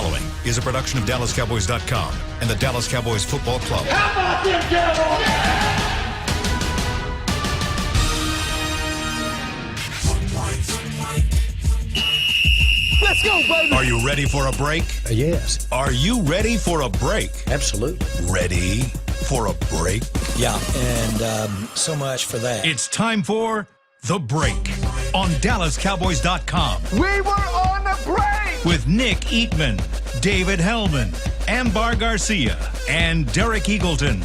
following is a production of DallasCowboys.com and the Dallas Cowboys Football Club. How about them Cowboys? Let's go, baby. Are you ready for a break? Yes. Are you ready for a break? Absolutely. Ready for a break? Yeah, and so much for that. It's time for The Break on DallasCowboys.com We were on the break. with Nick Eatman, David Hellman, Ambar Garcia, and Derek Eagleton.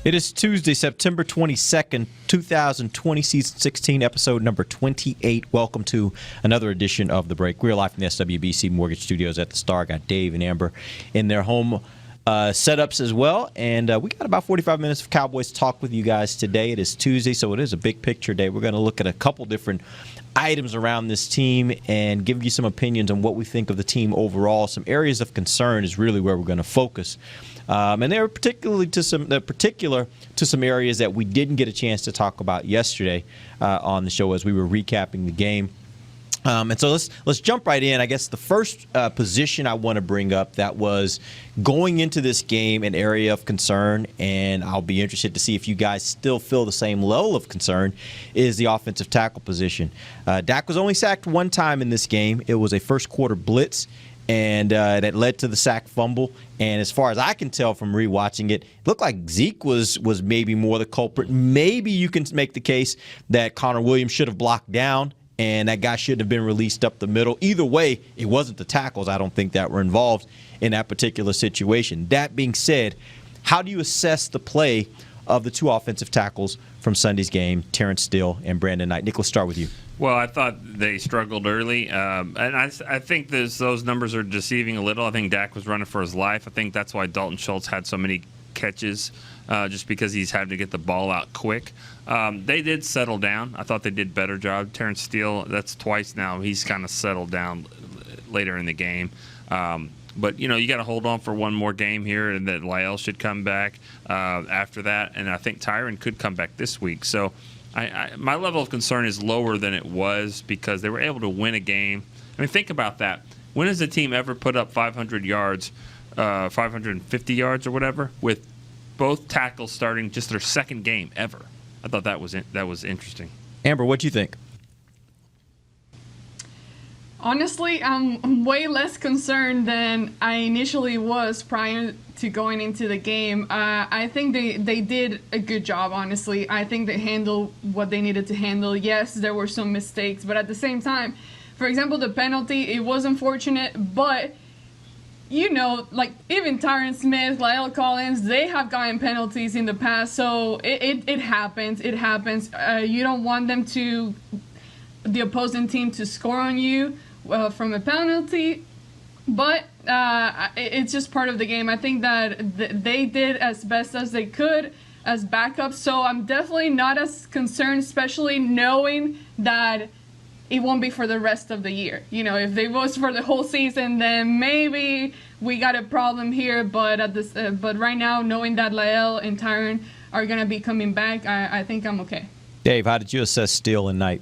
It is Tuesday, September 22nd, 2020, Season 16, Episode number 28. Welcome to another edition of The Break. We're live from the SWBC Mortgage Studios at the Star. Got Dave and Amber in their home setups as well. And we got about 45 minutes of Cowboys talk with you guys today. It is Tuesday, so it is a big picture day. We're going to look at a couple different items around this team and give you some opinions on what we think of the team overall. Some areas of concern is really where we're going to focus. And they're particular to some areas that we didn't get a chance to talk about yesterday on the show as we were recapping the game. And so let's jump right in. I guess the first position I want to bring up that was going into this game an area of concern, and I'll be interested to see if you guys still feel the same level of concern, is the offensive tackle position. Dak was only sacked one time in this game. It was a first quarter blitz, and that led to the sack fumble. And as far as I can tell from rewatching it, it looked like Zeke was maybe more the culprit. Maybe you can make the case that Connor Williams should have blocked down and that guy shouldn't have been released up the middle. Either way, it wasn't the tackles, I don't think, that were involved in that particular situation. That being said, how do you assess the play of the two offensive tackles from Sunday's game, Terrence Steele and Brandon Knight? Nick, let's start with you. Well, I thought they struggled early, and I think those numbers are deceiving a little. I think Dak was running for his life. I think that's why Dalton Schultz had so many catches, just because he's having to get the ball out quick. They did settle down. I thought they did a better job. Terrence Steele, that's twice now. He's kind of settled down later in the game. But, you got to hold on for one more game here, and that Lyle should come back after that. And I think Tyron could come back this week. So my level of concern is lower than it was because they were able to win a game. I mean, think about that. When has a team ever put up 500 yards, 550 yards or whatever, with both tackles starting just their second game ever? I thought that was interesting. Amber, what do you think? Honestly, I'm way less concerned than I initially was prior to going into the game. I think they did a good job, honestly. I think they handled what they needed to handle. Yes, there were some mistakes, but at the same time, for example, the penalty, it was unfortunate, but like even Tyron Smith, Lyle Collins, they have gotten penalties in the past, so it happens. It happens. You don't want the opposing team to score on you from a penalty, but it's just part of the game. I think that they did as best as they could as backups, so I'm definitely not as concerned, especially knowing that it won't be for the rest of the year. If it was for the whole season, then maybe we got a problem here. But but right now, knowing that Lael and Tyron are gonna be coming back, I think I'm okay. Dave, how did you assess Steele and Knight?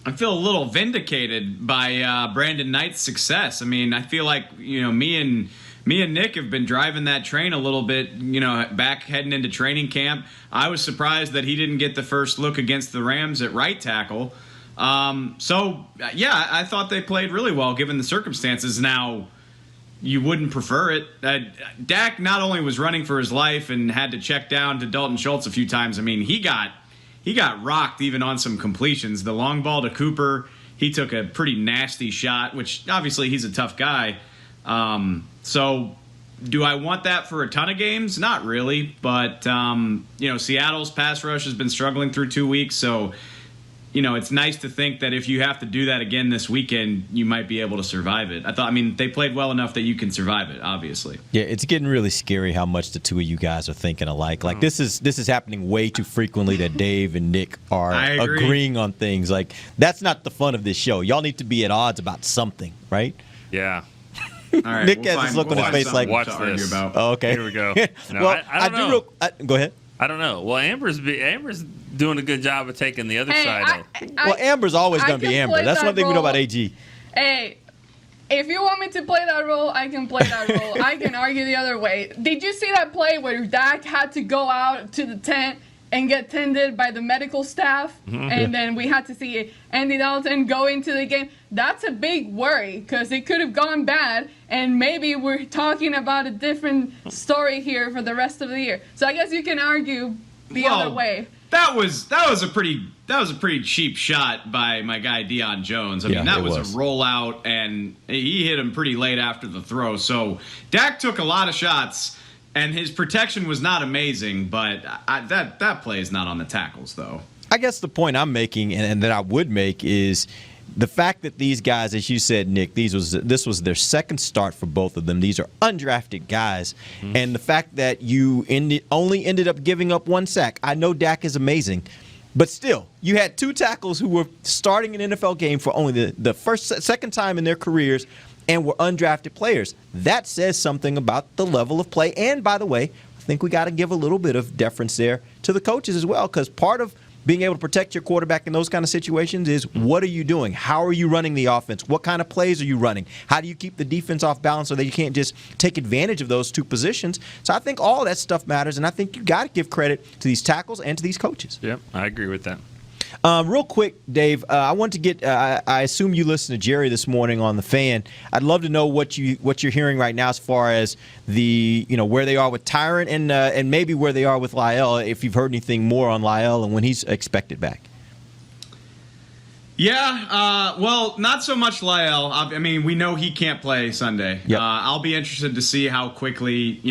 I feel a little vindicated by Brandon Knight's success. I mean, I feel like me and Nick have been driving that train a little bit, back heading into training camp. I was surprised that he didn't get the first look against the Rams at right tackle. I thought they played really well given the circumstances. Now, you wouldn't prefer it. Dak not only was running for his life and had to check down to Dalton Schultz a few times. I mean, he got rocked even on some completions. The long ball to Cooper, he took a pretty nasty shot, which obviously he's a tough guy. So do I want that for a ton of games? Not really, but Seattle's pass rush has been struggling through 2 weeks, so it's nice to think that if you have to do that again this weekend, you might be able to survive it. They played well enough that you can survive it, obviously. Yeah, it's getting really scary how much the two of you guys are thinking alike. Like this is happening way too frequently that Dave and Nick are agreeing on things. Like that's not the fun of this show. Y'all need to be at odds about something, right? Yeah. All right, Nick has this look on his face like, watch this. Oh, okay. Here we go. No, well, I don't know. Go ahead. I don't know. Well, Amber's doing a good job of taking the other side. Well, Amber's always going to be Amber. That's one thing we know about AG. Hey, If you want me to play that role, I can play that role. I can argue the other way. Did you see that play where Dak had to go out to the tent and get tended by the medical staff? And then we had to see Andy Dalton go into the game. That's a big worry because it could have gone bad, and maybe we're talking about a different story here for the rest of the year. So I guess you can argue the other way. That was a pretty cheap shot by my guy Deion Jones. I mean, that was a rollout, and he hit him pretty late after the throw. So Dak took a lot of shots, and his protection was not amazing. But that play is not on the tackles, though. I guess the point I'm making, and that I would make, is the fact that these guys, as you said, Nick, this was their second start for both of them. These are undrafted guys. And the fact that you only ended up giving up one sack. I know Dak is amazing, but still, you had two tackles who were starting an NFL game for only the second time in their careers and were undrafted players. That says something about the level of play. And, by the way, I think we got to give a little bit of deference there to the coaches as well, because part of being able to protect your quarterback in those kind of situations is, what are you doing? How are you running the offense? What kind of plays are you running? How do you keep the defense off balance so that you can't just take advantage of those two positions? So I think all that stuff matters, and I think you got to give credit to these tackles and to these coaches. Yep, I agree with that. Real quick, Dave, I want to get. I assume you listened to Jerry this morning on the Fan. I'd love to know what you're hearing right now as far as where they are with Tyron and maybe where they are with Lyle. If you've heard anything more on Lyle and when he's expected back. Yeah, well, not so much Lyle. I mean, we know he can't play Sunday. Yep. I'll be interested to see how quickly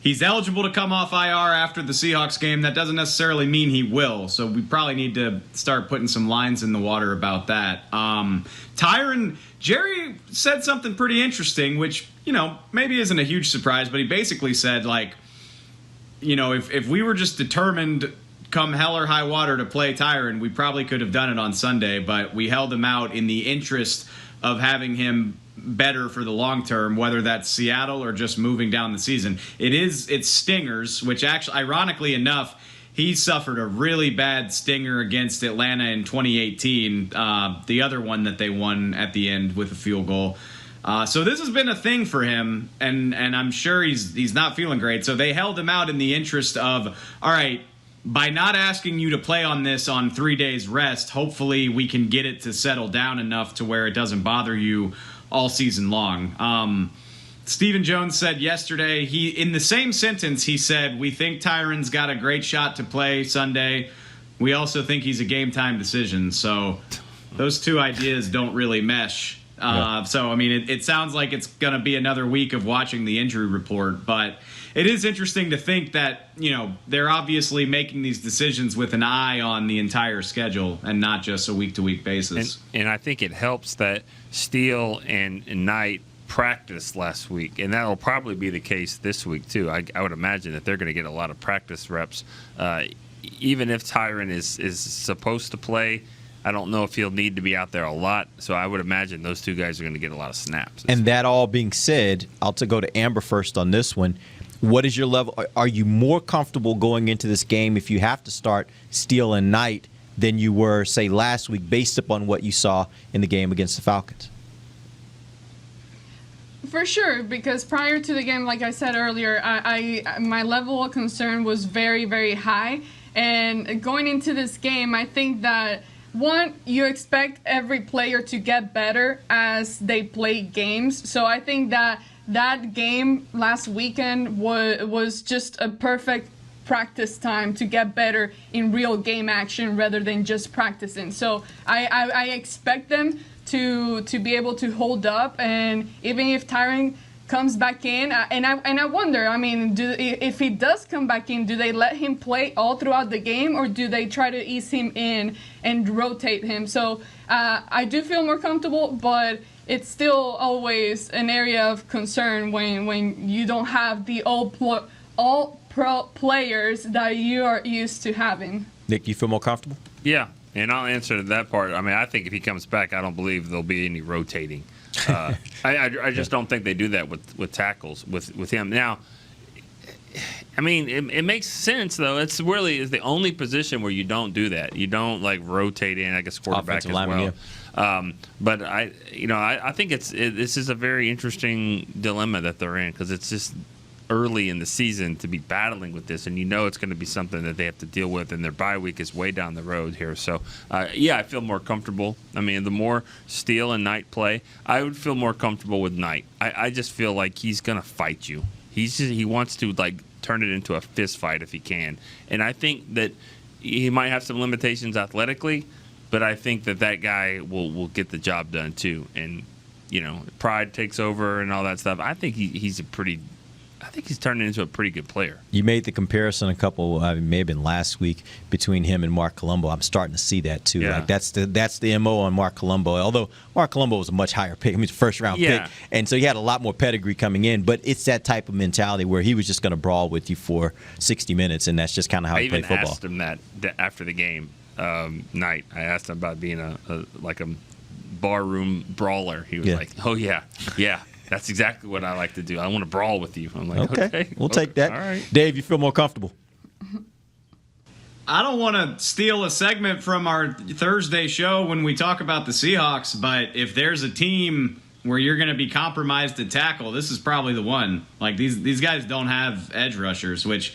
he's eligible to come off IR after the Seahawks game. That doesn't necessarily mean he will, so we probably need to start putting some lines in the water about that. Tyron, Jerry said something pretty interesting, which, maybe isn't a huge surprise, but he basically said, if we were just determined come hell or high water to play Tyron, we probably could have done it on Sunday, but we held him out in the interest of having him better for the long term, whether that's Seattle or just moving down the season. It's stingers, which actually, ironically enough, he suffered a really bad stinger against Atlanta in 2018, the other one that they won at the end with a field goal. So this has been a thing for him, and I'm sure he's not feeling great. So they held him out in the interest of, all right, by not asking you to play on this on 3 days rest, hopefully we can get it to settle down enough to where it doesn't bother you all season long. Stephen Jones said yesterday, in the same sentence, he said, we think Tyron's got a great shot to play Sunday. We also think he's a game-time decision. So those two ideas don't really mesh. So, I mean, it sounds like it's going to be another week of watching the injury report. But it is interesting to think that, they're obviously making these decisions with an eye on the entire schedule and not just a week-to-week basis. And I think it helps that Steele and Knight practiced last week, and that will probably be the case this week, too. I would imagine that they're going to get a lot of practice reps. Even if Tyron is supposed to play, I don't know if he'll need to be out there a lot, so I would imagine those two guys are going to get a lot of snaps. And that all being said, I'll go to Amber first on this one. What is your level? Are you more comfortable going into this game if you have to start Steele and Knight than you were, say, last week, based upon what you saw in the game against the Falcons? For sure, because prior to the game, like I said earlier, my level of concern was very, very high. And going into this game, I think that, one, you expect every player to get better as they play games. So I think that game last weekend was just a perfect practice time to get better in real game action rather than just practicing. So I expect them to be able to hold up, and even if Tyron comes back in, and I wonder, I mean, if he does come back in, do they let him play all throughout the game, or do they try to ease him in and rotate him? So I do feel more comfortable, but it's still always an area of concern when you don't have the all pro players that you are used to having. Nick, you feel more comfortable? Yeah, and I'll answer to that part. I mean, I think if he comes back, I don't believe there'll be any rotating. I just don't think they do that with tackles with him. Now, I mean, it makes sense, though. It's really is the only position where you don't do that. You don't, rotate in, I guess, quarterback offensive as lineman, well. yeah. But I think this is a very interesting dilemma that they're in, because it's just early in the season to be battling with this, and it's going to be something that they have to deal with, and their bye week is way down the road here. So, I feel more comfortable. I mean, the more Steele and Knight play, I would feel more comfortable with Knight. I just feel like he's going to fight you. He wants to turn it into a fist fight if he can, and I think that he might have some limitations athletically, but I think that guy will get the job done too. And pride takes over and all that stuff. I think he's turning into a pretty good player. You made the comparison may have been last week, between him and Mark Colombo. I'm starting to see that too. Yeah. That's the MO on Mark Colombo. Although Mark Colombo was a much higher pick. I mean, first round pick, and so he had a lot more pedigree coming in. But it's that type of mentality where he was just going to brawl with you for 60 minutes, and that's just kind of how he played football. I even asked him that after the game night. I asked him about being a barroom brawler. He was like, "Oh yeah." That's exactly what I like to do. I want to brawl with you. I'm like, okay. We'll take that. All right. Dave, you feel more comfortable? I don't want to steal a segment from our Thursday show when we talk about the Seahawks, but if there's a team where you're going to be compromised to tackle, this is probably the one. Like, these guys don't have edge rushers, which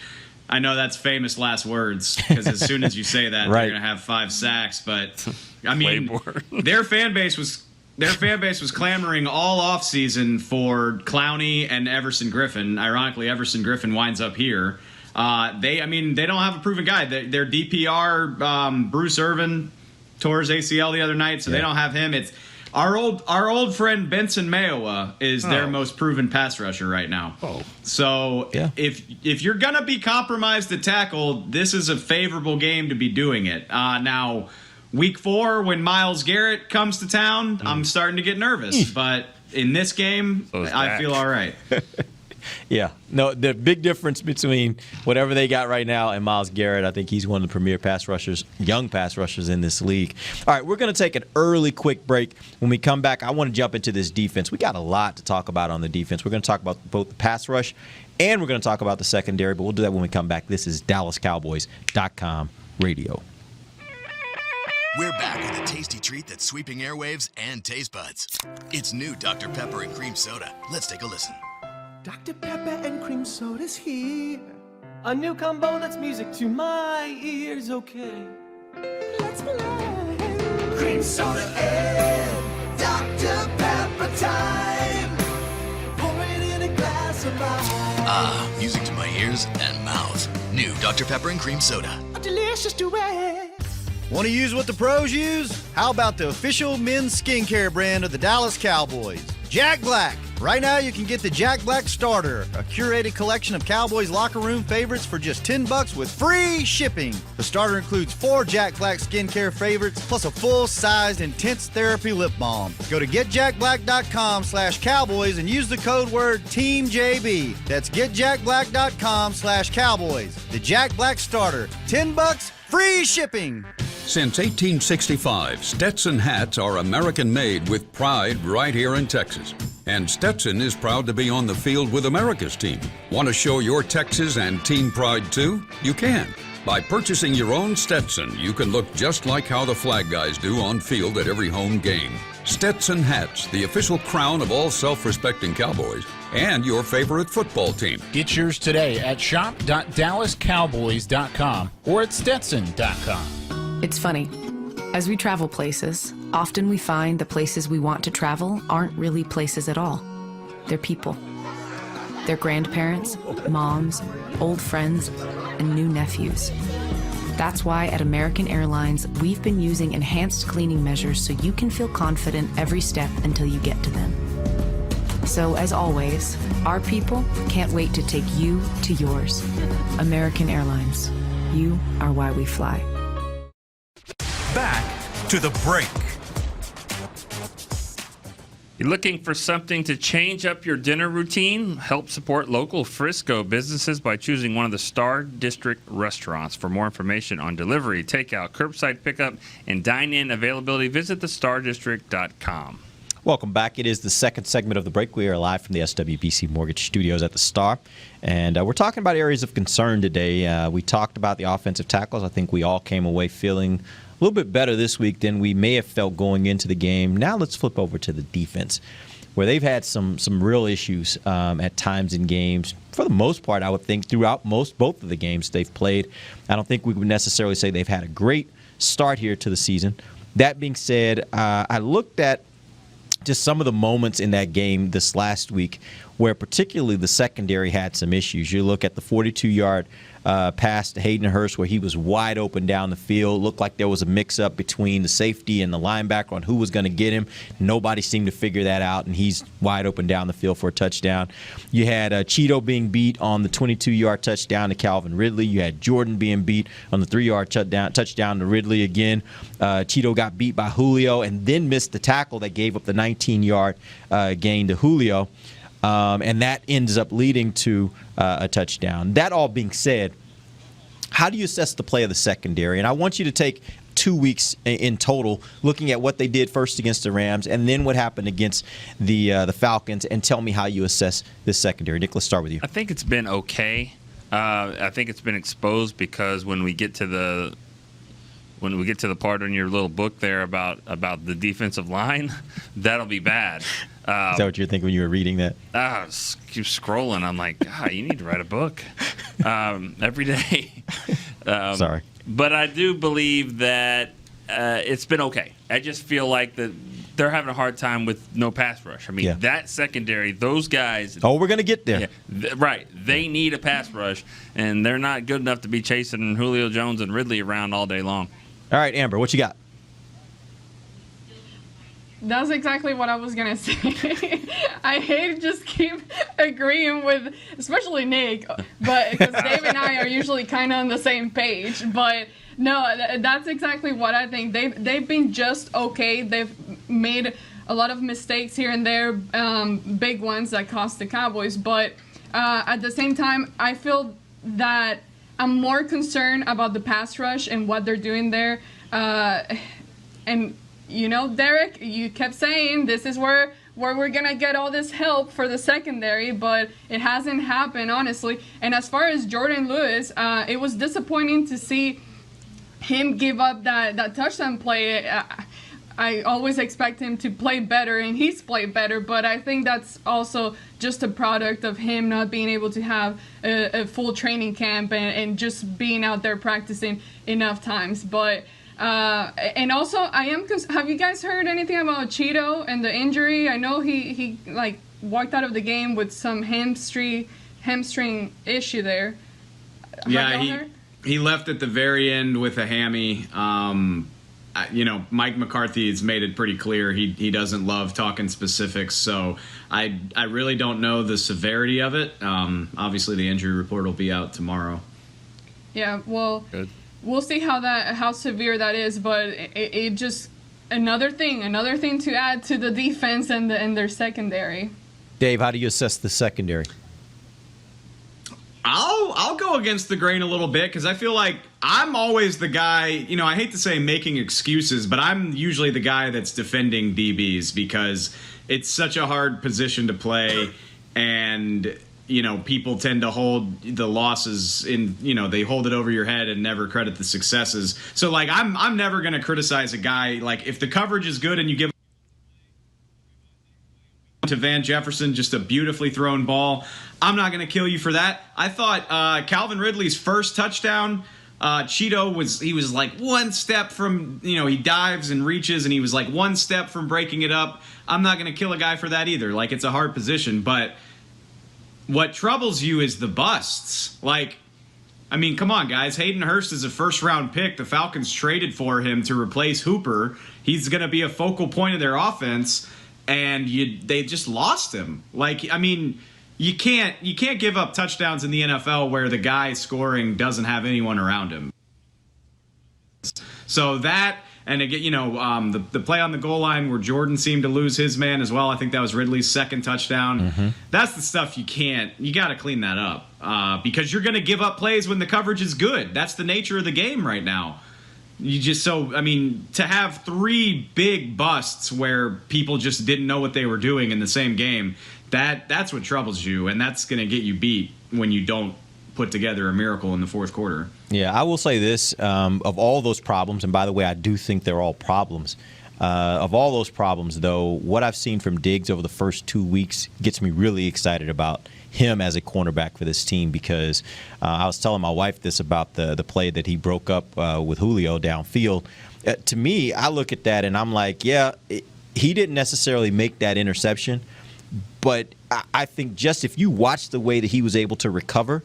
I know that's famous last words, because as soon as you say that, right, they're going to have 5 sacks. But, I mean, their fan base was clamoring all offseason for Clowney and Everson Griffin. Ironically, Everson Griffin winds up here. They don't have a proven guy. Their DPR, Bruce Irvin, tore his ACL the other night, so they don't have him. It's our old friend Benson Mayowa is their most proven pass rusher right now. So if you're gonna be compromised to tackle, this is a favorable game to be doing it. Now, Week 4, when Myles Garrett comes to town, I'm starting to get nervous. But in this game, I feel all right. Yeah. No, the big difference between whatever they got right now and Myles Garrett, I think he's one of the premier pass rushers, young pass rushers in this league. All right, we're going to take an early quick break. When we come back, I want to jump into this defense. We got a lot to talk about on the defense. We're going to talk about both the pass rush and we're going to talk about the secondary, but we'll do that when we come back. This is DallasCowboys.com radio. We're back with a tasty treat that's sweeping airwaves and taste buds. It's new Dr. Pepper and Cream Soda. Let's take a listen. Dr. Pepper and Cream Soda's here. A new combo that's music to my ears, okay. Let's play. Cream Soda and Dr. Pepper time. Pour it in a glass of ice. Music to my ears and mouth. New Dr. Pepper and Cream Soda. A delicious duet. Want to use what the pros use? How about the official men's skincare brand of the Dallas Cowboys, Jack Black? Right now you can get the Jack Black Starter, a curated collection of Cowboys locker room favorites for just $10 with free shipping. The starter includes 4 Jack Black skincare favorites plus a full-sized intense therapy lip balm. Go to getjackblack.com/Cowboys and use the code word TEAMJB. That's getjackblack.com/Cowboys. The Jack Black Starter, $10, free shipping. Since 1865, Stetson hats are American-made with pride right here in Texas. And Stetson is proud to be on the field with America's team. Want to show your Texas and team pride too? You can. By purchasing your own Stetson, you can look just like how the flag guys do on field at every home game. Stetson hats, the official crown of all self-respecting Cowboys and your favorite football team. Get yours today at shop.dallascowboys.com or at stetson.com. It's funny. As we travel places, often we find the places we want to travel aren't really places at all. They're people. They're grandparents, moms, old friends, and new nephews. That's why at American Airlines, we've been using enhanced cleaning measures so you can feel confident every step until you get to them. So as always, our people can't wait to take you to yours. American Airlines. You are why we fly. Back to the break. You're looking for something to change up your dinner routine? Help support local Frisco businesses by choosing one of the Star District restaurants. For more information on delivery, takeout, curbside pickup, and dine-in availability, visit thestardistrict.com. Welcome back. It is the second segment of the break. We are live from the SWBC Mortgage Studios at the Star. And we're talking about areas of concern today. We talked about the offensive tackles. I think we all came away feeling little bit better this week than we may have felt going into the game. Now let's flip over to the defense, where they've had some real issues at times in games. For the most part, I would think throughout both of the games they've played. I don't think we would necessarily say they've had a great start here to the season. That being said, I looked at just some of the moments in that game this last week where particularly the secondary had some issues. You look at the 42-yard pass to Hayden Hurst where he was wide open down the field. Looked like there was a mix-up between the safety and the linebacker on who was going to get him. Nobody seemed to figure that out, and he's wide open down the field for a touchdown. You had Cheeto being beat on the 22-yard touchdown to Calvin Ridley. You had Jordan being beat on the 3-yard touchdown to Ridley again. Cheeto got beat by Julio and then missed the tackle that gave up the 19-yard gain to Julio. And that ends up leading to a touchdown. That all being said, how do you assess the play of the secondary? And I want you to take 2 weeks in total, looking at what they did first against the Rams and then what happened against the Falcons, and tell me how you assess this secondary. Nick, let's start with you. I think it's been okay. I think it's been exposed because when we get to the part in your little book there about the defensive line, that'll be bad. Is that what you're thinking when you were reading that? I keep scrolling. I'm like, God, you need to write a book every day. Sorry. But I do believe that it's been okay. I just feel like they're having a hard time with no pass rush. I mean, that secondary, those guys. Oh, we're going to get there. Right. They need a pass rush, and they're not good enough to be chasing Julio Jones and Ridley around all day long. All right, Amber, what you got? That's exactly what I was going to say. I hate to just keep agreeing with, especially Nick, but because Dave and I are usually kind of on the same page. But no, that's exactly what I think. They've been just okay. They've made a lot of mistakes here and there, big ones that cost the Cowboys. But at the same time, I feel that I'm more concerned about the pass rush and what they're doing there. And you know, Derek, you kept saying this is where we're going to get all this help for the secondary, but it hasn't happened, honestly. And as far as Jordan Lewis, it was disappointing to see him give up that touchdown play. I always expect him to play better, and he's played better, but I think that's also just a product of him not being able to have a full training camp and just being out there practicing enough times. But and also, have you guys heard anything about Cheeto and the injury? I know he like walked out of the game with some hamstring issue there. Yeah, he left at the very end with a hammy. You know, Mike McCarthy has made it pretty clear he doesn't love talking specifics, so I really don't know the severity of it. Obviously, the injury report will be out tomorrow. Yeah, well, good. We'll see how severe that is, but it just another thing to add to the defense and their secondary. Dave, how do you assess the secondary? I'll go against the grain a little bit because I feel like I'm always the guy, you know, I hate to say making excuses, but I'm usually the guy that's defending DBs because it's such a hard position to play, and you know, people tend to hold the losses in, you know, they hold it over your head and never credit the successes. So like I'm never going to criticize a guy. Like if the coverage is good and you give to Van Jefferson just a beautifully thrown ball, I'm not going to kill you for that. I thought Calvin Ridley's first touchdown, Cheeto was like one step from, you know, he dives and reaches and he was like one step from breaking it up. I'm not going to kill a guy for that either. Like it's a hard position, but what troubles you is the busts. Like, I mean, come on, guys. Hayden Hurst is a first-round pick. The Falcons traded for him to replace Hooper. He's going to be a focal point of their offense, and they just lost him. Like, I mean, you can't give up touchdowns in the NFL where the guy scoring doesn't have anyone around him. So that, and again, you know, the play on the goal line where Jordan seemed to lose his man as well. I think that was Ridley's second touchdown. Mm-hmm. That's the stuff you got to clean that up because you're going to give up plays when the coverage is good. That's the nature of the game right now. I mean, to have three big busts where people just didn't know what they were doing in the same game, that's what troubles you, and that's going to get you beat when you don't put together a miracle in the fourth quarter. Yeah, I will say this, of all those problems, and by the way, I do think they're all problems. Of all those problems, though, what I've seen from Diggs over the first 2 weeks gets me really excited about him as a cornerback for this team, because I was telling my wife this about the play that he broke up with Julio downfield. To me, I look at that and I'm like, yeah, he didn't necessarily make that interception, but I think just if you watch the way that he was able to recover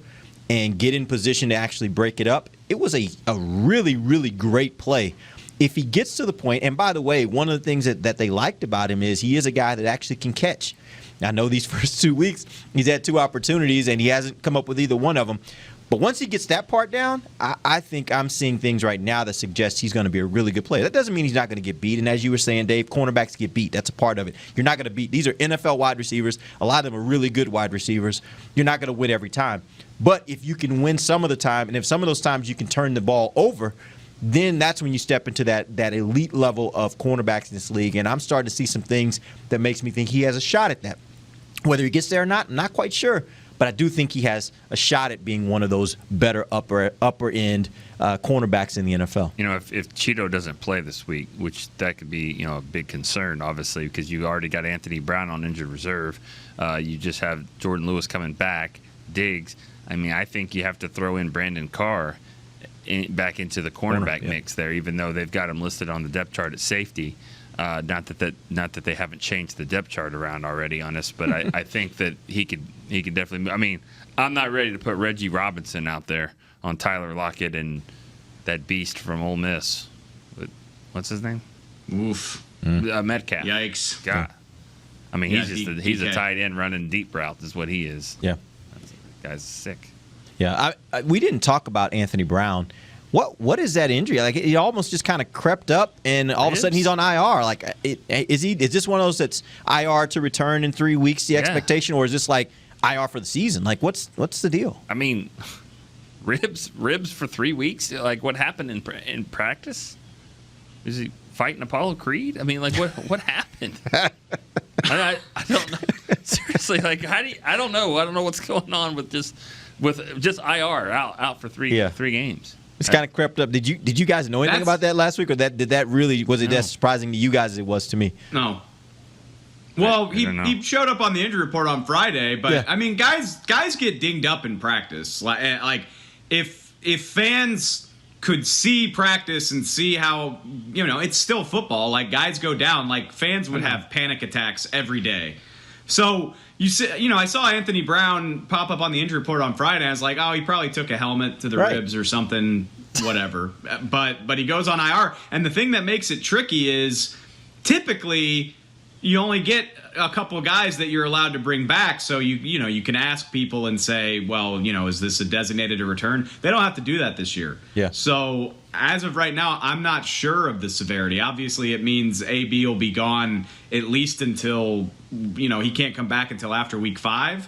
and get in position to actually break it up, it was a really, really great play. If he gets to the point, and by the way, one of the things that they liked about him is he is a guy that actually can catch. I know these first 2 weeks he's had 2 opportunities and he hasn't come up with either one of them. But once he gets that part down, I think I'm seeing things right now that suggest he's going to be a really good player. That doesn't mean he's not going to get beat. And as you were saying, Dave, cornerbacks get beat. That's a part of it. You're not going to beat. These are NFL wide receivers. A lot of them are really good wide receivers. You're not going to win every time. But if you can win some of the time, and if some of those times you can turn the ball over, then that's when you step into that elite level of cornerbacks in this league. And I'm starting to see some things that makes me think he has a shot at that. Whether he gets there or not, I'm not quite sure. But I do think he has a shot at being one of those better upper end cornerbacks in the NFL. You know, if Cheeto doesn't play this week, which that could be, you know, a big concern, obviously, because you already got Anthony Brown on injured reserve. You just have Jordan Lewis coming back, Diggs. I mean, I think you have to throw in Brandon Carr back into the cornerback mix there, even though they've got him listed on the depth chart at safety. Not that they haven't changed the depth chart around already on us, but I think that he could definitely. I mean, I'm not ready to put Reggie Robinson out there on Tyler Lockett and that beast from Ole Miss. What's his name? Oof. Metcalf. Yikes. God. I mean, he's a tight end running deep routes is what he is. Yeah. That guy's sick. Yeah. We didn't talk about Anthony Brown. What is that injury? Like, it almost just kind of crept up, and all of a sudden he's on IR. Like, is this one of those that's IR to return in 3 weeks, the expectation, or is this like IR for the season? Like, what's the deal? I mean, ribs for 3 weeks. Like, what happened in practice? Is he fighting Apollo Creed? I mean, like, what happened? I don't know. Seriously, like, I don't know. I don't know what's going on with just IR out for three games. It's kind of crept up. Did you guys know anything about that last week, or was it as surprising to you guys as it was to me? No. Well, he showed up on the injury report on Friday, but I mean, guys get dinged up in practice. Like if fans could see practice and see how, you know, it's still football. Like, guys go down. Like, fans would have panic attacks every day. So I saw Anthony Brown pop up on the injury report on Friday. I was like, oh, he probably took a helmet to the ribs or something, whatever. But he goes on IR. And the thing that makes it tricky is typically you only get a couple of guys that you're allowed to bring back. So you can ask people and say, well, you know, is this a designated to return? They don't have to do that this year. Yeah. So as of right now, I'm not sure of the severity. Obviously, it means AB will be gone at least until, you know, he can't come back until after week 5.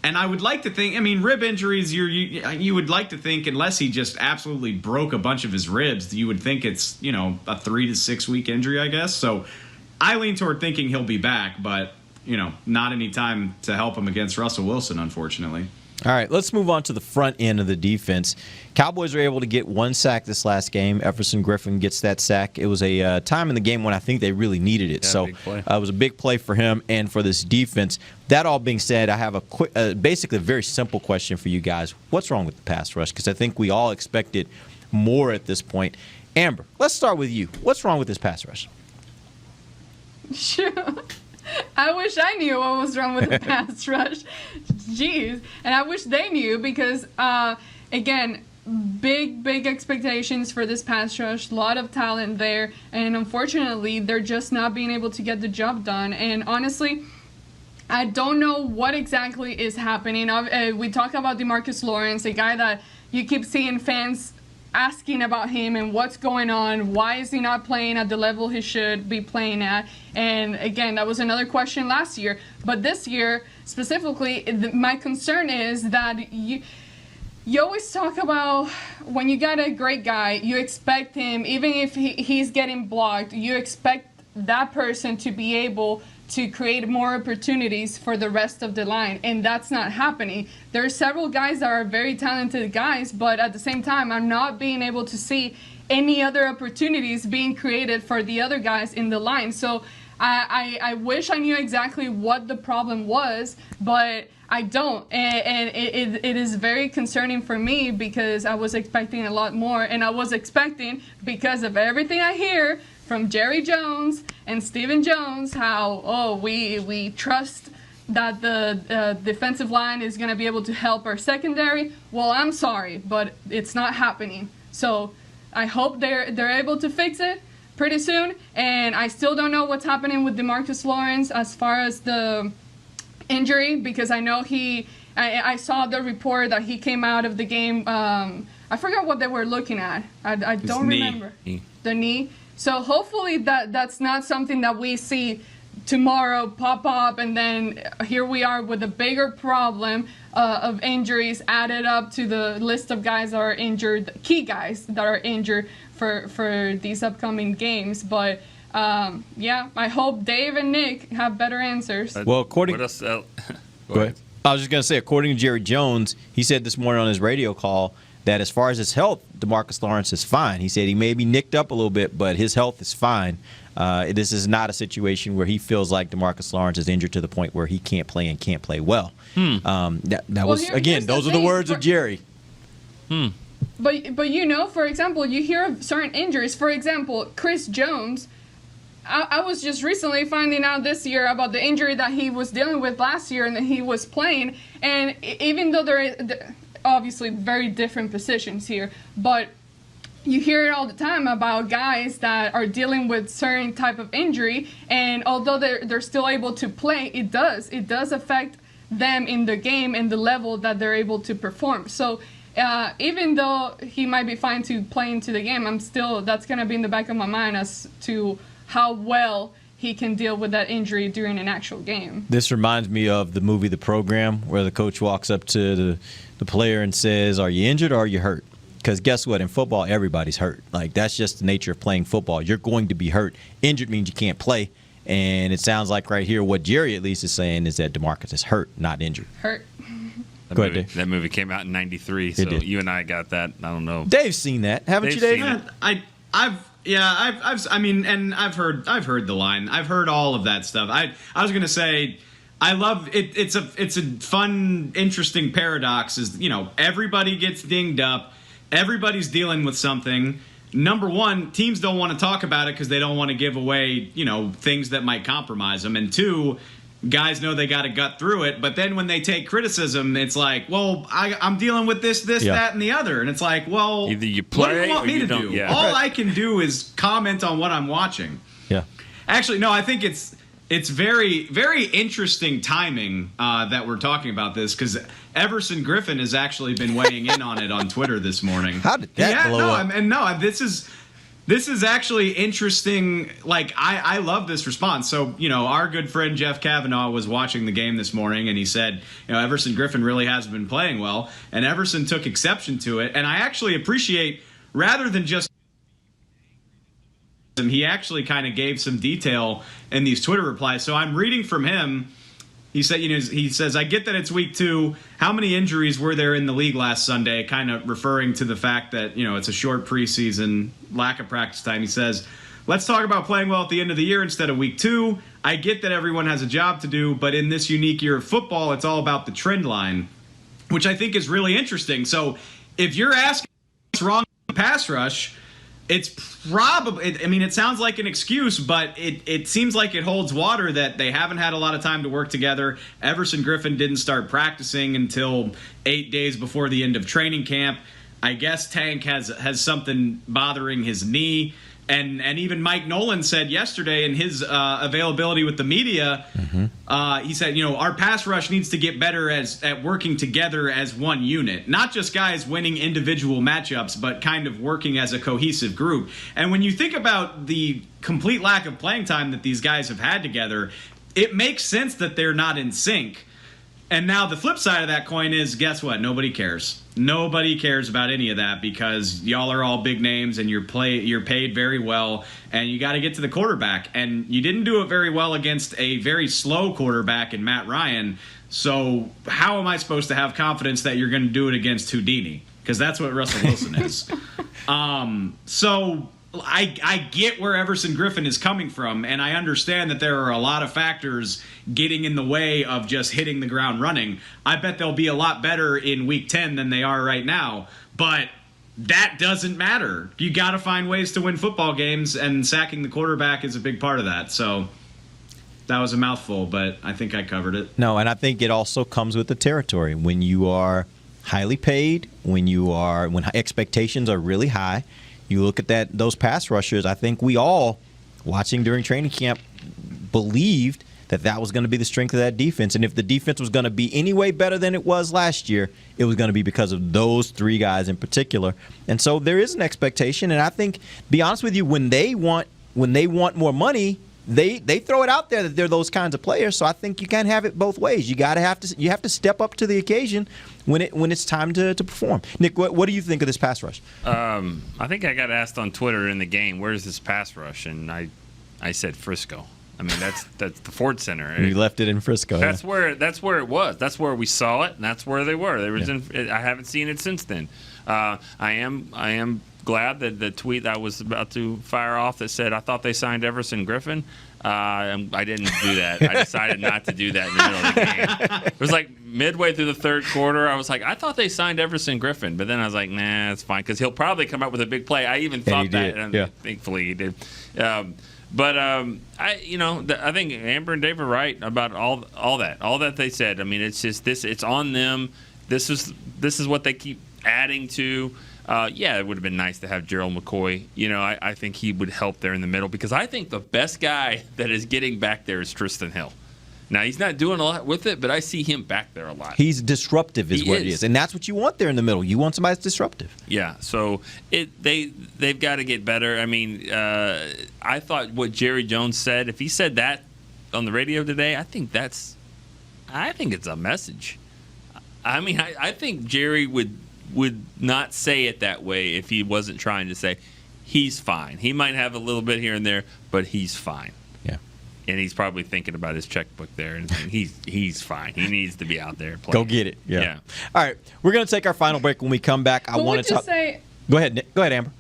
And I would like to think, I mean, rib injuries, you would like to think, unless he just absolutely broke a bunch of his ribs, you would think it's, you know, a 3 to 6 week injury, I guess. So I lean toward thinking he'll be back, but, you know, not any time to help him against Russell Wilson, unfortunately. All right, let's move on to the front end of the defense. Cowboys were able to get 1 sack this last game. Everson Griffin gets that sack. It was a time in the game when I think they really needed it. So it was a big play for him and for this defense. That all being said, I have basically a very simple question for you guys. What's wrong with the pass rush? Because I think we all expected more at this point. Amber, let's start with you. What's wrong with this pass rush? Sure. I wish I knew what was wrong with the pass rush. Jeez. And I wish they knew because, again, big expectations for this pass rush. A lot of talent there. And unfortunately, they're just not being able to get the job done. And honestly, I don't know what exactly is happening. We talk about DeMarcus Lawrence, a guy that you keep seeing fans asking about him and what's going on. Why is he not playing at the level he should be playing at? And again, that was another question last year. But this year, specifically, my concern is that you always talk about when you got a great guy, you expect him, even if he's getting blocked, you expect that person to be able to create more opportunities for the rest of the line, and that's not happening. There are several guys that are very talented guys, but at the same time, I'm not being able to see any other opportunities being created for the other guys in the line. So I wish I knew exactly what the problem was, but I don't, and it is very concerning for me because I was expecting a lot more, and I was expecting, because of everything I hear from Jerry Jones and Stephen Jones, how we trust that the defensive line is going to be able to help our secondary. Well, I'm sorry, but it's not happening. So I hope they're able to fix it pretty soon, and I still don't know what's happening with DeMarcus Lawrence as far as the injury, because I know I saw the report that he came out of the game. I forgot what they were looking at. I don't remember. The knee. So hopefully that's not something that we see tomorrow pop up, and then here we are with a bigger problem of injuries added up to the list of guys that are injured, key guys that are injured for these upcoming games. But yeah, I hope Dave and Nick have better answers. Well, according What else? Go ahead. I was just going to say, according to Jerry Jones, he said this morning on his radio call that as far as his health, DeMarcus Lawrence is fine. He said he may be nicked up a little bit, but his health is fine. This is not a situation where he feels like DeMarcus Lawrence is injured to the point where he can't play and can't play well. That was, again, those are the words of Jerry. But you know, for example, you hear of certain injuries. For example, Chris Jones. I was just recently finding out this year about the injury that he was dealing with last year and that he was playing. And even though they're obviously very different positions here, but you hear it all the time about guys that are dealing with certain type of injury, and although they're still able to play, it does affect them in the game and the level that they're able to perform. So even though he might be fine to play into the game, that's going to be in the back of my mind as to how well he can deal with that injury during an actual game. This reminds me of the movie The Program, where the coach walks up to the player and says, "Are you injured or are you hurt?" Because guess what? In football, everybody's hurt. Like, that's just the nature of playing football. You're going to be hurt. Injured means you can't play. And it sounds like right here what Jerry at least is saying is that DeMarcus is hurt, not injured. Hurt. Go ahead, Dave. That movie came out in '93, so you and I got that. I don't know. Dave's seen that, haven't you, Dave? I've heard the line. I've heard all of that stuff. I was gonna say, I love it. It's a fun, interesting paradox. Is, you know, everybody gets dinged up, everybody's dealing with something. Number one, teams don't want to talk about it because they don't want to give away, you know, things that might compromise them. And two, guys know they got to gut through it. But then when they take criticism, it's like, well, I'm dealing with this, that, and the other. And it's like, well, either you play, what do you want or me you to don't. do? Yeah. All I can do is comment on what I'm watching. Yeah. Actually, no, I think it's very, very interesting timing that we're talking about this, because Everson Griffin has actually been weighing in on it on Twitter this morning. How did that blow up? This is actually interesting. Like, I love this response. So, you know, our good friend Jeff Kavanaugh was watching the game this morning, and he said, you know, Everson Griffin really hasn't been playing well, and Everson took exception to it. And I actually appreciate, rather than just, he actually kind of gave some detail in these Twitter replies. So I'm reading from him. He said, you know, he says, "I get that it's week 2. How many injuries were there in the league last Sunday?" Kind of referring to the fact that, you know, it's a short preseason, lack of practice time. He says, "Let's talk about playing well at the end of the year instead of week 2. I get that everyone has a job to do, but in this unique year of football, it's all about the trend line," which I think is really interesting. So if you're asking what's wrong with the pass rush, it's probably, I mean, it sounds like an excuse, but it seems like it holds water that they haven't had a lot of time to work together. Everson Griffin didn't start practicing until 8 days before the end of training camp. I guess Tank has something bothering his knee. And even Mike Nolan said yesterday in his availability with the media, he said, you know, our pass rush needs to get better at working together as one unit. Not just guys winning individual matchups, but kind of working as a cohesive group. And when you think about the complete lack of playing time that these guys have had together, it makes sense that they're not in sync. And now the flip side of that coin is, guess what? Nobody cares. Nobody cares about any of that because y'all are all big names and you're paid very well, and you got to get to the quarterback. And you didn't do it very well against a very slow quarterback in Matt Ryan. So how am I supposed to have confidence that you're going to do it against Houdini? Because that's what Russell Wilson is. So I get where Everson Griffin is coming from, and I understand that there are a lot of factors getting in the way of just hitting the ground running. I bet they'll be a lot better in Week 10 than they are right now, but that doesn't matter. You got to find ways to win football games, and sacking the quarterback is a big part of that. So that was a mouthful, but I think I covered it. No, and I think it also comes with the territory. When you are highly paid, when expectations are really high, you look at those pass rushers. I think we all, watching during training camp, believed that was going to be the strength of that defense. And if the defense was going to be any way better than it was last year, it was going to be because of those three guys in particular. And so there is an expectation. And I think, to be honest with you, when they want more money, they throw it out there that they're those kinds of players. So I think you can't have it both ways. You have to step up to the occasion when it's time to perform. Nick, what do you think of this pass rush? I think I got asked on Twitter in the game, where's this pass rush? And I said Frisco. I mean, that's the Ford Center. You left it in Frisco. That's where it was. That's where we saw it, and that's where they were. I haven't seen it since then. I am glad that the tweet I was about to fire off that said I thought they signed Everson Griffin. I didn't do that. I decided not to do that in the middle of the game. It was like midway through the third quarter. I was like, I thought they signed Everson Griffin, but then I was like, nah, it's fine because he'll probably come up with a big play. I even thought that, and thankfully he did. I think Amber and Dave are right about all that they said. I mean, it's just this. It's on them. This is what they keep adding to. It would have been nice to have Gerald McCoy. I think he would help there in the middle because I think the best guy that is getting back there is Tristan Hill. Now, he's not doing a lot with it, but I see him back there a lot. He's disruptive is what he is, and that's what you want there in the middle. You want somebody that's disruptive. Yeah, so they've got to get better. I mean, I thought what Jerry Jones said, if he said that on the radio today, I think it's a message. I mean, I think Jerry would not say it that way if he wasn't trying to say he's fine. He might have a little bit here and there, but he's fine. Yeah. And he's probably thinking about his checkbook there, and he's fine. He needs to be out there playing. Go get it. Yeah. All right, we're going to take our final break. When we come back, I want to talk. Go ahead, Amber.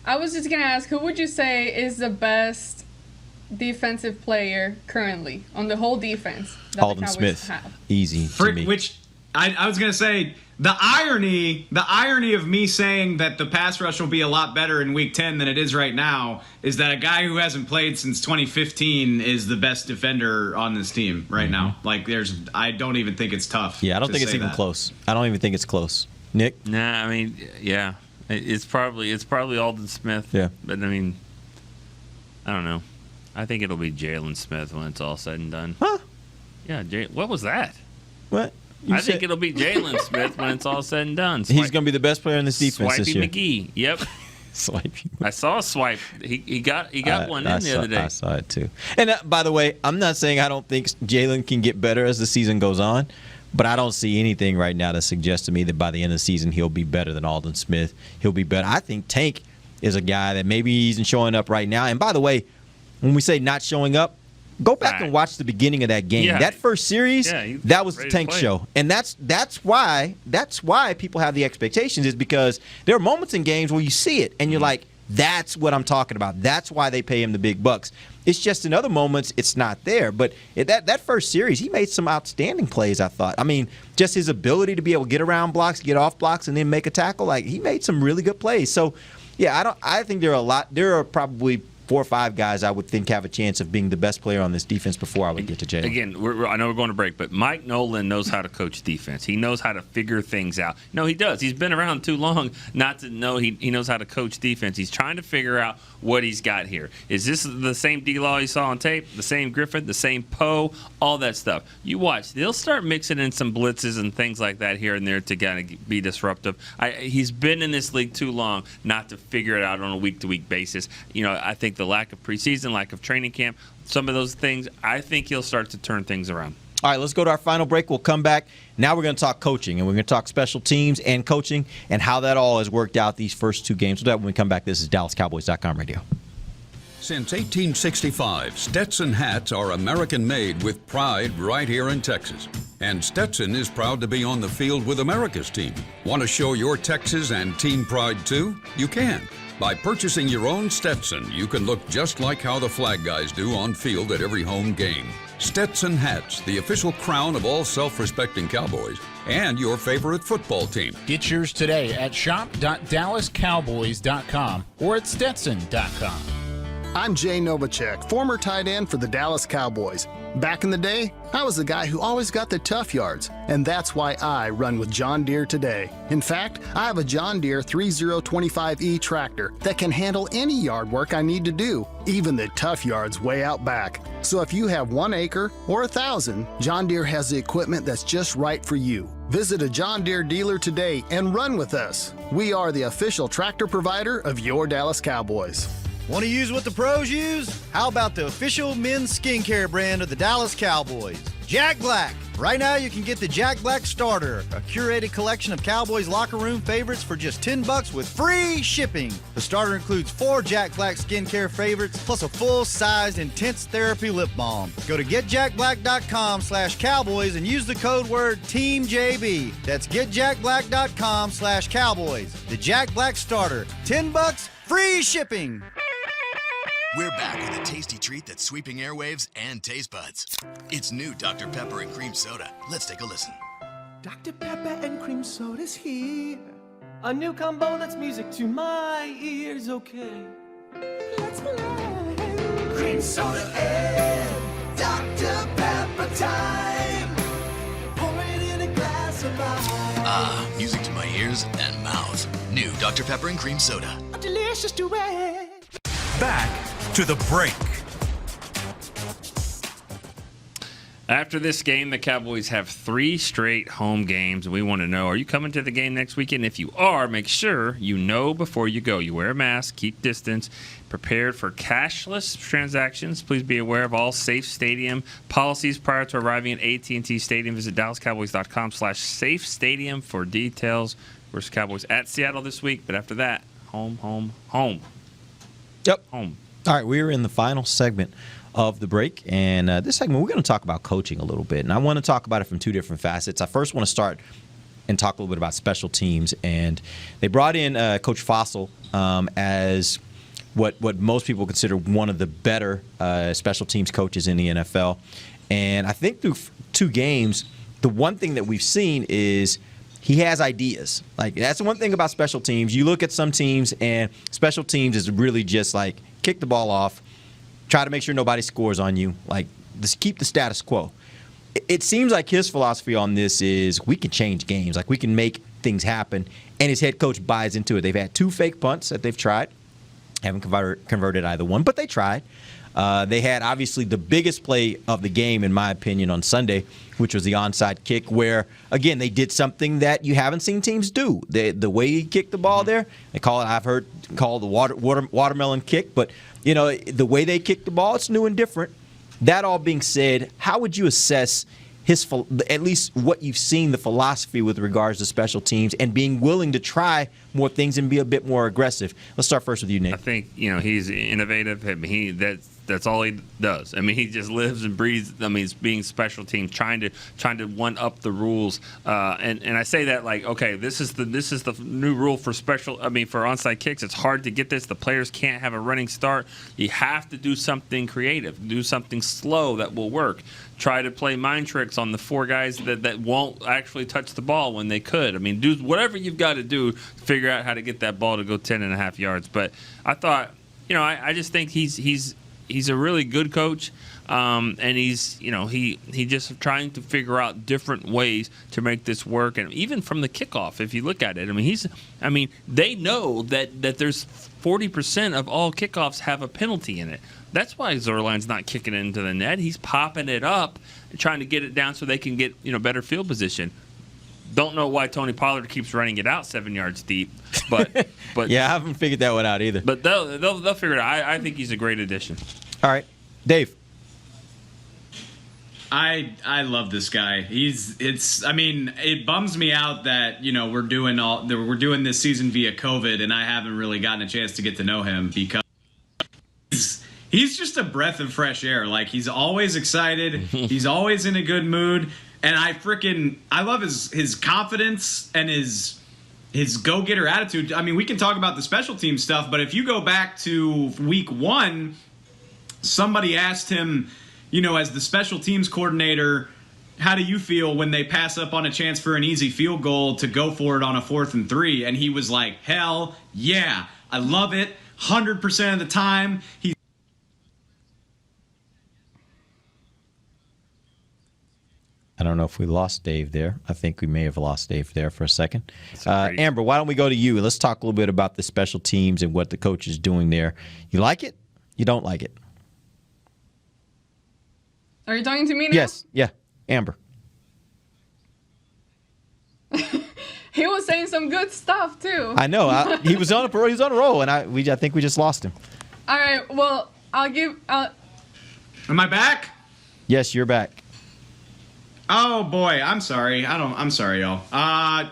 I was just going to ask, who would you say is the best defensive player currently on the whole defense that Aldon the Cowboys Smith. have? Easy to me. Which I was going to say, the irony of me saying that the pass rush will be a lot better in Week 10 than it is right now is that a guy who hasn't played since 2015 is the best defender on this team right now. Like, I don't even think it's tough. Yeah, I don't think it's even close. I don't even think it's close. Nick? Nah, I mean, yeah, it's probably Aldon Smith. Yeah, but I mean, I don't know. I think it'll be Jalen Smith when it's all said and done. Huh? Yeah, what was that? What? I think it'll be Jalen Smith when it's all said and done. He's going to be the best player in this defense this year. Swipey McGee. Yep. Swipey. I saw a swipe. He got one in the other day. I saw it too. And by the way, I'm not saying I don't think Jalen can get better as the season goes on, but I don't see anything right now to suggest to me that by the end of the season he'll be better than Aldon Smith. He'll be better. I think Tank is a guy that maybe he isn't showing up right now. And by the way, when we say not showing up, go back and watch the beginning of that game. Yeah. That first series, that was the Tank show. And that's why people have the expectations, is because there are moments in games where you see it and you're like, that's what I'm talking about. That's why they pay him the big bucks. It's just in other moments it's not there. But that first series, he made some outstanding plays, I thought. I mean, just his ability to be able to get around blocks, get off blocks, and then make a tackle, like, he made some really good plays. So, yeah, I think there are probably 4 or 5 guys I would think have a chance of being the best player on this defense before I would get to Jalen. Again, I know we're going to break, but Mike Nolan knows how to coach defense. He knows how to figure things out. No, he does. He's been around too long not to know he knows how to coach defense. He's trying to figure out what he's got here. Is this the same D-Law you saw on tape, the same Griffin, the same Poe, all that stuff? You watch. They'll start mixing in some blitzes and things like that here and there to kind of be disruptive. He's been in this league too long not to figure it out on a week-to-week basis. I think the lack of preseason, lack of training camp, some of those things, I think he'll start to turn things around. All right, let's go to our final break. We'll come back. Now we're going to talk coaching, and we're going to talk special teams and coaching and how that all has worked out these first two games. So that when we come back, this is DallasCowboys.com radio. Since 1865, Stetson hats are American-made with pride right here in Texas. And Stetson is proud to be on the field with America's team. Want to show your Texas and team pride too? You can. By purchasing your own Stetson, you can look just like how the flag guys do on field at every home game. Stetson hats, the official crown of all self-respecting Cowboys, and your favorite football team. Get yours today at shop.dallascowboys.com or at stetson.com. I'm Jay Novacek, former tight end for the Dallas Cowboys. Back in the day, I was the guy who always got the tough yards, and that's why I run with John Deere today. In fact, I have a John Deere 3025E tractor that can handle any yard work I need to do, even the tough yards way out back. So if you have 1 acre or 1,000, John Deere has the equipment that's just right for you. Visit a John Deere dealer today and run with us. We are the official tractor provider of your Dallas Cowboys. Want to use what the pros use? How about the official men's skincare brand of the Dallas Cowboys? Jack Black. Right now you can get the Jack Black Starter, a curated collection of Cowboys locker room favorites for just $10 with free shipping. The starter includes 4 Jack Black skincare favorites plus a full-sized intense therapy lip balm. Go to getjackblack.com/cowboys and use the code word TEAMJB. That's getjackblack.com/cowboys. The Jack Black Starter, $10, free shipping. We're back with a tasty treat that's sweeping airwaves and taste buds. It's new Dr. Pepper and Cream Soda. Let's take a listen. Dr. Pepper and Cream Soda's here. A new combo that's music to my ears, okay. Let's play. Cream Soda and Dr. Pepper time. Pour it in a glass of ice. Ah, music to my ears and mouth. New Dr. Pepper and Cream Soda. A delicious duet. Back to the break. After this game, the Cowboys have 3 straight home games. We want to know, are you coming to the game next weekend? If you are, make sure you know before you go. You wear a mask, keep distance, prepared for cashless transactions. Please be aware of all safe stadium policies prior to arriving at AT&T Stadium. Visit DallasCowboys.com/safe stadium for details. Versus Cowboys at Seattle this week, but after that, home. Yep. Home. All right, we're in the final segment of the break, and this segment we're going to talk about coaching a little bit, and I want to talk about it from 2 different facets. I first want to start and talk a little bit about special teams, and they brought in Coach Fossil as what most people consider one of the better special teams coaches in the NFL, and I think through 2 games, the one thing that we've seen is he has ideas. Like, that's the one thing about special teams. You look at some teams, and special teams is really just like kick the ball off, try to make sure nobody scores on you, like just keep the status quo. It seems like his philosophy on this is we can change games, like we can make things happen, and his head coach buys into it. They've had 2 fake punts that they've tried, haven't converted either one, but they tried. They had obviously the biggest play of the game, in my opinion, on Sunday, which was the onside kick, where, again, they did something that you haven't seen teams do. The way he kicked the ball there, I've heard called the watermelon kick, but the way they kicked the ball, it's new and different. That all being said, how would you assess at least what you've seen, the philosophy with regards to special teams and being willing to try more things and be a bit more aggressive? Let's start first with you, Nick. I think he's innovative. That's all he does. I mean, he just lives and breathes. I mean, it's being special teams, trying to one up the rules. And I say that like, okay, this is the new rule for for onside kicks. It's hard to get this. The players can't have a running start. You have to do something creative, do something slow that will work. Try to play mind tricks on the 4 guys that won't actually touch the ball when they could. I mean, do whatever you've got to do to figure out how to get that ball to go 10.5 yards. But I thought, I just think he's a really good coach, and he's he just trying to figure out different ways to make this work. And even from the kickoff, if you look at it, they know that there's 40% of all kickoffs have a penalty in it. That's why Zerline's not kicking it into the net. He's popping it up and trying to get it down so they can get better field position. Don't know why Tony Pollard keeps running it out 7 yards deep, but yeah, I haven't figured that one out either. But they'll figure it out. I think he's a great addition. All right, Dave. I love this guy. It bums me out that, we're doing this season via COVID and I haven't really gotten a chance to get to know him because he's just a breath of fresh air. Like, he's always excited. He's always in a good mood. And I love his confidence and his go-getter attitude. I mean, we can talk about the special team stuff, but if you go back to week 1, somebody asked him, as the special teams coordinator, how do you feel when they pass up on a chance for an easy field goal to go for it on a 4th and 3? And he was like, hell yeah, I love it 100% of the time. I don't know if we lost Dave there. I think we may have lost Dave there for a second. Amber, why don't we go to you? Let's talk a little bit about the special teams and what the coach is doing there. You like it? You don't like it? Are you talking to me now? Yes. Yeah. Amber. He was saying some good stuff too. I know. He was on a roll, and I think we just lost him. All right. Well, Am I back? Yes, you're back. Oh boy, I'm sorry. I'm sorry, y'all.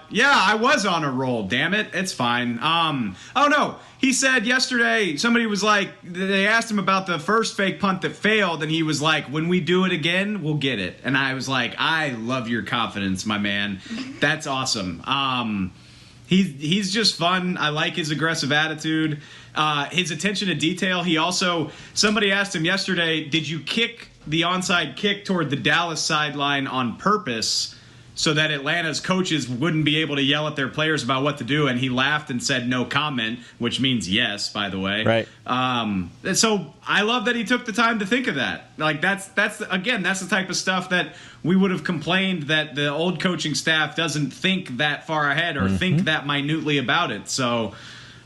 Yeah, I was on a roll. Damn it, it's fine. Oh no, he said yesterday. Somebody was like, they asked him about the first fake punt that failed, and he was like, "When we do it again, we'll get it." And I was like, "I love your confidence, my man. That's awesome." He's just fun. I like his aggressive attitude, his attention to detail. Somebody asked him yesterday, "Did you kick the onside kick toward the Dallas sideline on purpose so that Atlanta's coaches wouldn't be able to yell at their players about what to do?" And he laughed and said no comment, which means yes, by the way. Right. So I love that he took the time to think of that. Like, that's the type of stuff that we would have complained that the old coaching staff doesn't think that far ahead or think that minutely about it. So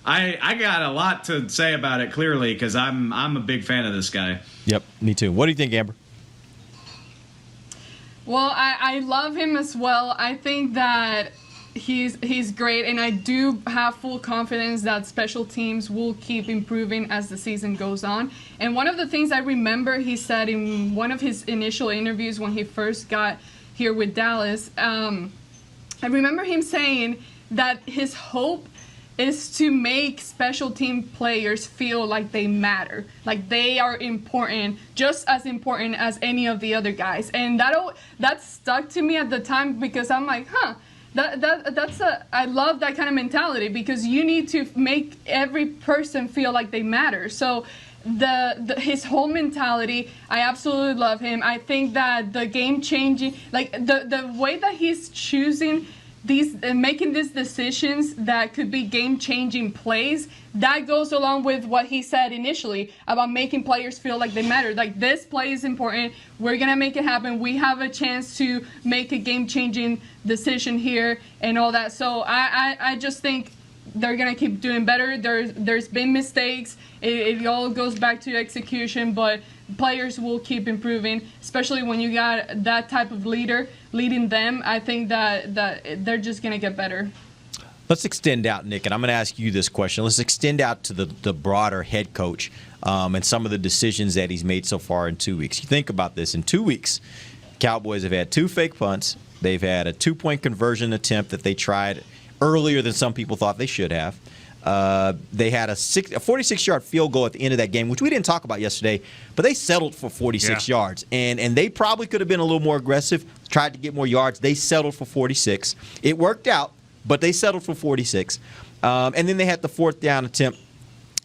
I got a lot to say about it, clearly, because I'm a big fan of this guy. Yep, me too. What do you think, Amber? Well, I love him as well. I think that he's great, and I do have full confidence that special teams will keep improving as the season goes on. And one of the things I remember he said in one of his initial interviews when he first got here with Dallas, I remember him saying that his hope is to make special team players feel like they matter, like they are important, just as important as any of the other guys. And that stuck to me at the time because I'm like, I love that kind of mentality, because you need to make every person feel like they matter. So his whole mentality, I absolutely love him. I think that the game changing, like the way that he's choosing making these decisions that could be game-changing plays, that goes along with what he said initially about making players feel like they matter. Like, this play is important. We're going to make it happen. We have a chance to make a game-changing decision here and all that. So I just think they're going to keep doing better. There's been mistakes. It all goes back to execution, but players will keep improving, especially when you got that type of leader leading them. I think that they're just going to get better. Let's extend out, Nick, and I'm going to ask you this question. Let's extend out to the broader head coach and some of the decisions that he's made so far in 2 weeks. You think about this. In 2 weeks, Cowboys have had 2 fake punts. They've had a 2-point conversion attempt that they tried earlier than some people thought they should have. They had a 46-yard field goal at the end of that game, which we didn't talk about yesterday, but they settled for 46 yards. And they probably could have been a little more aggressive, tried to get more yards. They settled for 46. It worked out, but they settled for 46. And then they had the 4th down attempt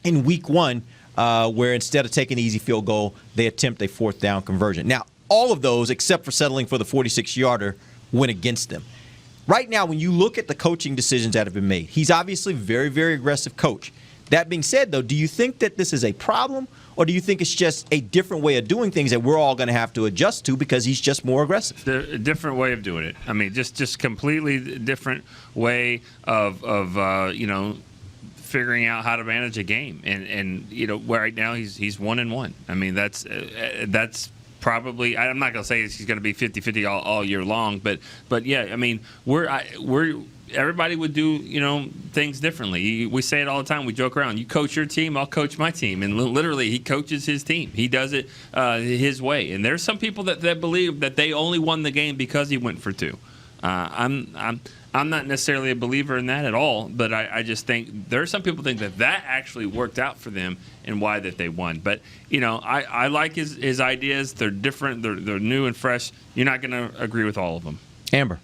in week 1, where instead of taking an easy field goal, they attempt a 4th down conversion. Now, all of those, except for settling for the 46-yarder, went against them. Right now, when you look at the coaching decisions that have been made, he's obviously a very, very aggressive coach. That being said, though, do you think that this is a problem, or do you think it's just a different way of doing things that we're all going to have to adjust to because he's just more aggressive? A different way of doing it. I mean, just completely different way of figuring out how to manage a game. And right now he's 1-1. I mean, that's probably, I'm not going to say he's going to be 50-50 all year long, but yeah, I mean, we're everybody would do, things differently. We say it all the time. We joke around. You coach your team, I'll coach my team. And literally, he coaches his team. He does it his way. And there's some people that believe that they only won the game because he went for two. I'm not necessarily a believer in that at all, but I just think there are some people think that actually worked out for them and why that they won. But, I like his ideas. They're different. They're new and fresh. You're not going to agree with all of them. Amber.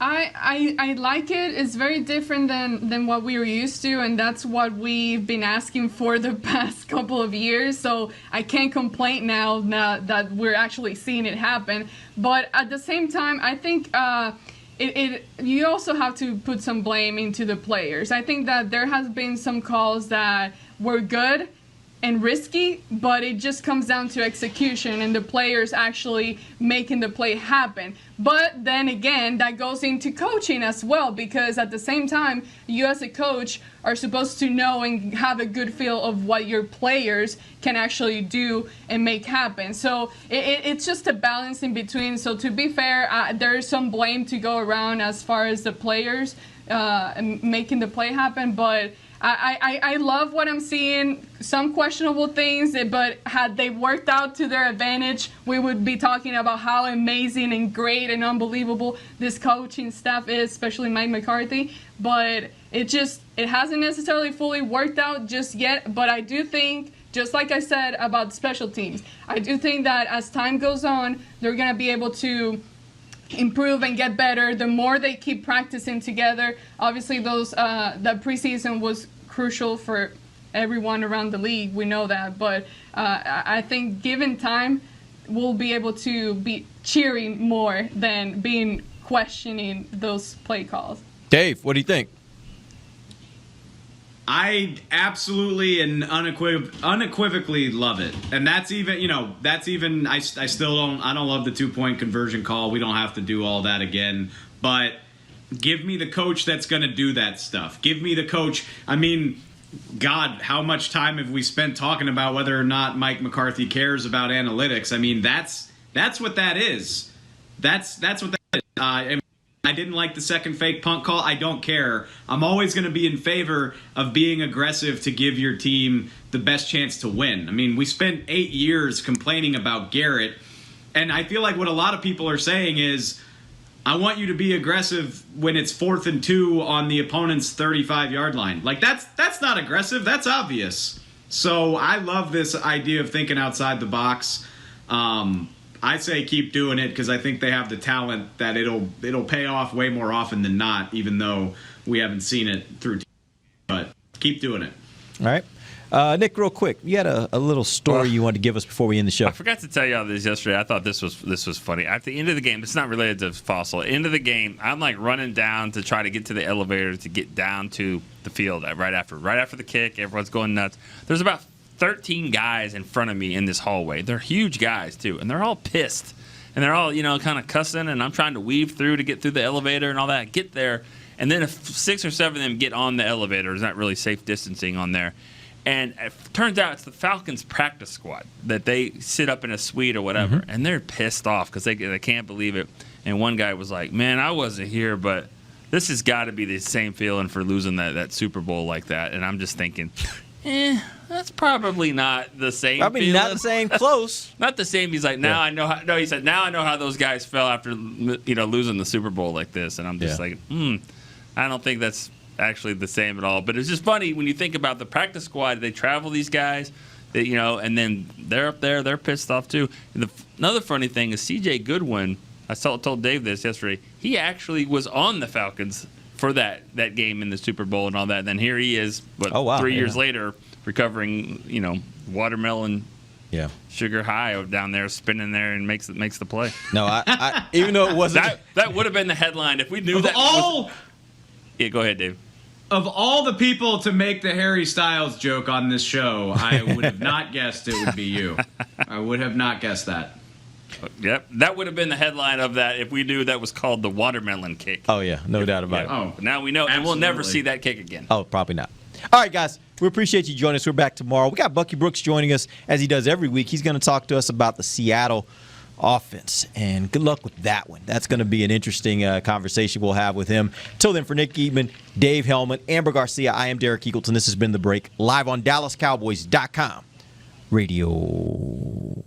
I like it. It's very different than what we were used to, and that's what we've been asking for the past couple of years. So I can't complain now that we're actually seeing it happen. But at the same time, I think you also have to put some blame into the players. I think that there has been some calls that were good and risky, but it just comes down to execution and the players actually making the play happen. But then again, that goes into coaching as well, because at the same time, you as a coach are supposed to know and have a good feel of what your players can actually do and make happen. So it's just a balance in between. So to be fair, there is some blame to go around as far as the players making the play happen, but I love what I'm seeing. Some questionable things, but had they worked out to their advantage, we would be talking about how amazing and great and unbelievable this coaching staff is, especially Mike McCarthy. But it hasn't necessarily fully worked out just yet. But I do think, just like I said about special teams, I do think that as time goes on, they're going to be able to improve and get better the more they keep practicing together. Obviously, that preseason was crucial for everyone around the league. We know that, but I think given time, we'll be able to be cheering more than being questioning those play calls. Dave, what do you think? I absolutely and unequivocally love it, and that's even I still don't love the 2-point conversion call. We don't have to do all that again, but give me the coach that's going to do that stuff. Give me the coach. I mean, God, how much time have we spent talking about whether or not Mike McCarthy cares about analytics? I mean, that's what that is. That's what that is. I didn't like the second fake punt call. I don't care. I'm always going to be in favor of being aggressive to give your team the best chance to win. I mean, we spent 8 years complaining about Garrett, and I feel like what a lot of people are saying is, I want you to be aggressive when it's 4th and 2 on the opponent's 35-yard line. Like, that's not aggressive. That's obvious. So I love this idea of thinking outside the box. I say keep doing it because I think they have the talent that it'll pay off way more often than not, even though we haven't seen it through. But keep doing it. All right. Nick, real quick, you had a little story you wanted to give us before we end the show. I forgot to tell you all this yesterday. I thought this was funny. At the end of the game, it's not related to Fossil. End of the game, I'm like running down to try to get to the elevator to get down to the field right after the kick. Everyone's going nuts. There's about 13 guys in front of me in this hallway. They're huge guys too, and they're all pissed, and they're all kind of cussing. And I'm trying to weave through to get through the elevator and all that. Get there, and then if 6 or 7 of them get on the elevator, there's not really safe distancing on there. And it turns out it's the Falcons practice squad that they sit up in a suite or whatever, and they're pissed off because they can't believe it. And one guy was like, "Man, I wasn't here, but this has got to be the same feeling for losing that Super Bowl like that." And I'm just thinking, that's probably not the same. Probably feeling. not the same. Close. Not the same. He's like, I know how. No, he said, now I know how those guys felt after losing the Super Bowl like this. And I'm just like, I don't think that's actually the same at all. But it's just funny when you think about the practice squad. They travel these guys, and then they're up there. They're pissed off too. Another funny thing is C.J. Goodwin. I told Dave this yesterday. He actually was on the Falcons for that game in the Super Bowl and all that. And then here he is, 3 years later, recovering, watermelon sugar high down there, spinning there and makes the play. No, I even though it wasn't. That would have been the headline if we knew that. Yeah, go ahead, Dave. Of all the people to make the Harry Styles joke on this show, I would have not guessed it would be you. I would have not guessed that. Yep, that would have been the headline of that if we knew that was called the watermelon kick. Oh, yeah, no doubt about it. Oh, now we know, and we'll never see that kick again. Oh, probably not. All right, guys, we appreciate you joining us. We're back tomorrow. We got Bucky Brooks joining us, as he does every week. He's going to talk to us about the Seattle offense. And good luck with that one. That's going to be an interesting conversation we'll have with him. Till then, for Nick Eatman, Dave Hellman, Amber Garcia, I am Derek Eagleton. This has been The Break, live on DallasCowboys.com radio.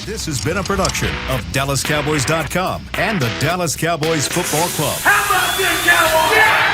This has been a production of DallasCowboys.com and the Dallas Cowboys Football Club. How about this, Cowboys? Yeah!